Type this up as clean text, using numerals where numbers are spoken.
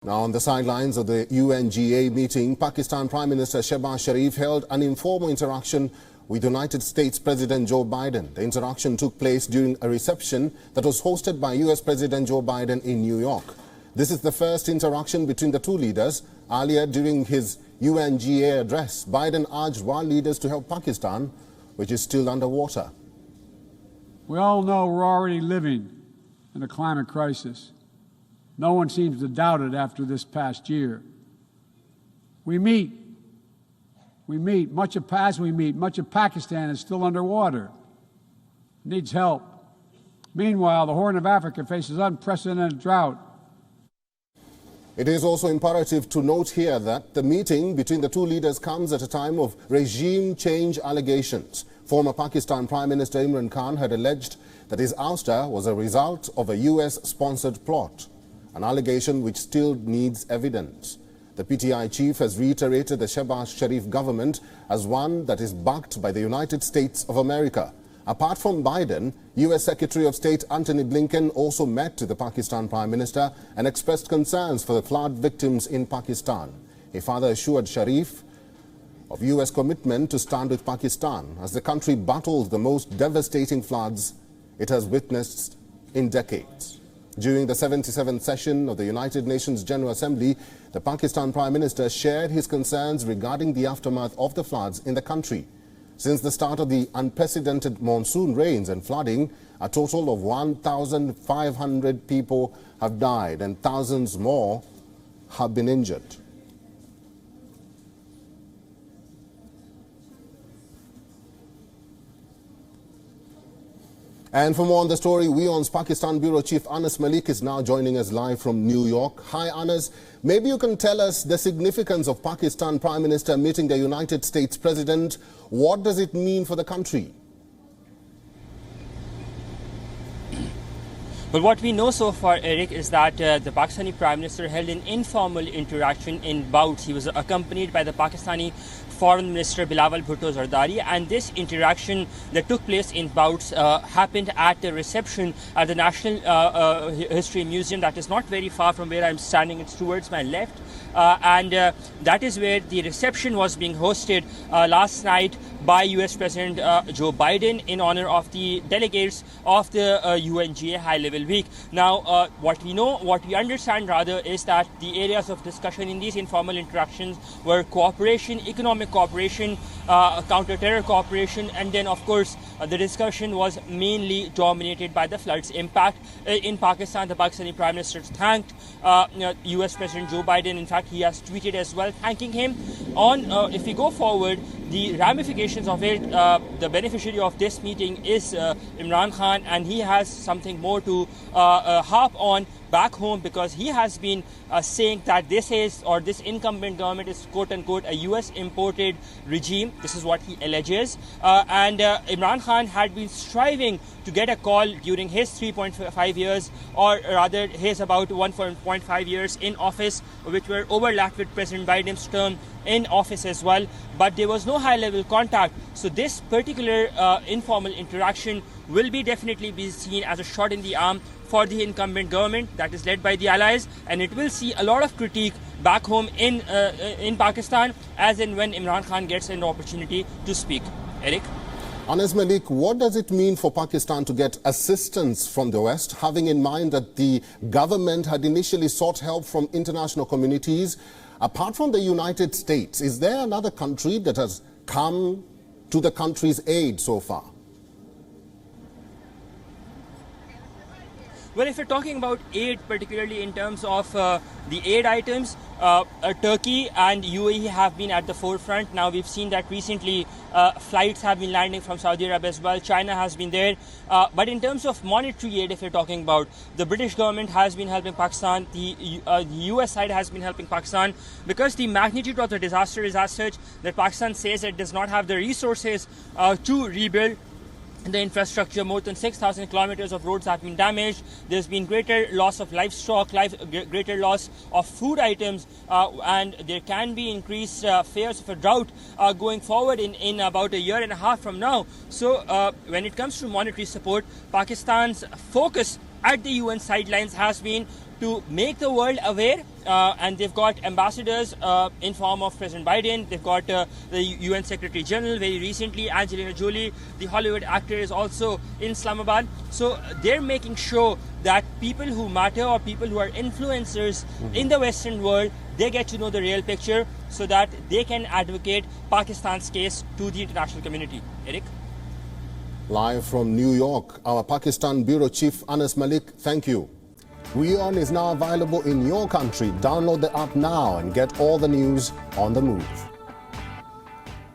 Now, on the sidelines of the UNGA meeting, Pakistan Prime Minister Shehbaz Sharif held an informal interaction with United States President Joe Biden. The interaction took place during a reception that was hosted by US President Joe Biden in New York. This is the first interaction between the two leaders. Earlier, during his UNGA address, Biden urged world leaders to help Pakistan, which is still underwater. We all know we're already living in a climate crisis. No one seems to doubt it after this past year. We meet. Much of Pakistan is still underwater. Needs help. Meanwhile, the Horn of Africa faces unprecedented drought. It is also imperative to note here that the meeting between the two leaders comes at a time of regime change allegations. Former Pakistan Prime Minister Imran Khan had alleged that his ouster was a result of a US-sponsored plot, an allegation which still needs evidence. The PTI chief has reiterated the Shehbaz Sharif government as one that is backed by the United States of America. Apart from Biden, US Secretary of State Antony Blinken also met the Pakistan Prime Minister and expressed concerns for the flood victims in Pakistan. He further assured Sharif of US commitment to stand with Pakistan as the country battles the most devastating floods it has witnessed in decades. During the 77th session of the United Nations General Assembly, the Pakistan Prime Minister shared his concerns regarding the aftermath of the floods in the country. Since the start of the unprecedented monsoon rains and flooding, a total of 1,500 people have died and thousands more have been injured. And for more on the story, WION's Pakistan Bureau Chief Anas Malik is now joining us live from New York. Hi Anas, maybe you can tell us the significance of Pakistan Prime Minister meeting the United States President. What does it mean for the country? Well, what we know so far, Eric, is that the Pakistani Prime Minister held an informal interaction in bouts. He was accompanied by the Pakistani Foreign Minister Bilawal Bhutto Zardari, and this interaction that took place in bouts happened at the reception at the National History Museum that is not very far from where I'm standing. It's towards my left, and that is where the reception was being hosted last night by US President Joe Biden in honor of the delegates of the UNGA High-Level Week. Now, what we understand rather, is that the areas of discussion in these informal interactions were cooperation, economic cooperation, counter-terror cooperation, and then, of course, the discussion was mainly dominated by the floods impact in Pakistan. The Pakistani Prime Minister thanked US President Joe Biden. In fact, he has tweeted as well, thanking him. If we go forward, the ramifications of it, the beneficiary of this meeting is Imran Khan, and he has something more to harp on back home, because he has been saying that this incumbent government is quote-unquote a US imported regime. This is what he alleges, and Imran Khan had been striving to get a call during his 3.5 years, or rather his about 1.5 years in office, which were overlapped with President Biden's term in office as well, but there was no high-level contact. So this particular informal interaction will definitely be seen as a shot in the arm for the incumbent government that is led by the allies, and it will see a lot of critique back home in Pakistan, as in when Imran Khan gets an opportunity to speak. Eric? Anas Malik, what does it mean for Pakistan to get assistance from the West, having in mind that the government had initially sought help from international communities? Apart from the United States, is there another country that has come to the country's aid so far? Well, if you're talking about aid, particularly in terms of the aid items, Turkey and UAE have been at the forefront. Now, we've seen that recently flights have been landing from Saudi Arabia as well. China has been there. But in terms of monetary aid, if you're talking about, the British government has been helping Pakistan. The US side has been helping Pakistan, because the magnitude of the disaster is as such that Pakistan says it does not have the resources to rebuild the infrastructure. More than 6,000 kilometers of roads have been damaged. There's been greater loss of livestock, greater loss of food items, and there can be increased fears of a drought going forward in about a year and a half from now. So when it comes to monetary support, Pakistan's focus at the UN sidelines has been to make the world aware, and they've got ambassadors in form of President Biden. They've got the UN Secretary General very recently, Angelina Jolie, the Hollywood actor, is also in Islamabad. So they're making sure that people who matter, or people who are influencers in the Western world, they get to know the real picture so that they can advocate Pakistan's case to the international community. Eric? Live from New York, our Pakistan Bureau Chief Anas Malik, thank you. WION is now available in your country. Download the app now and get all the news on the move.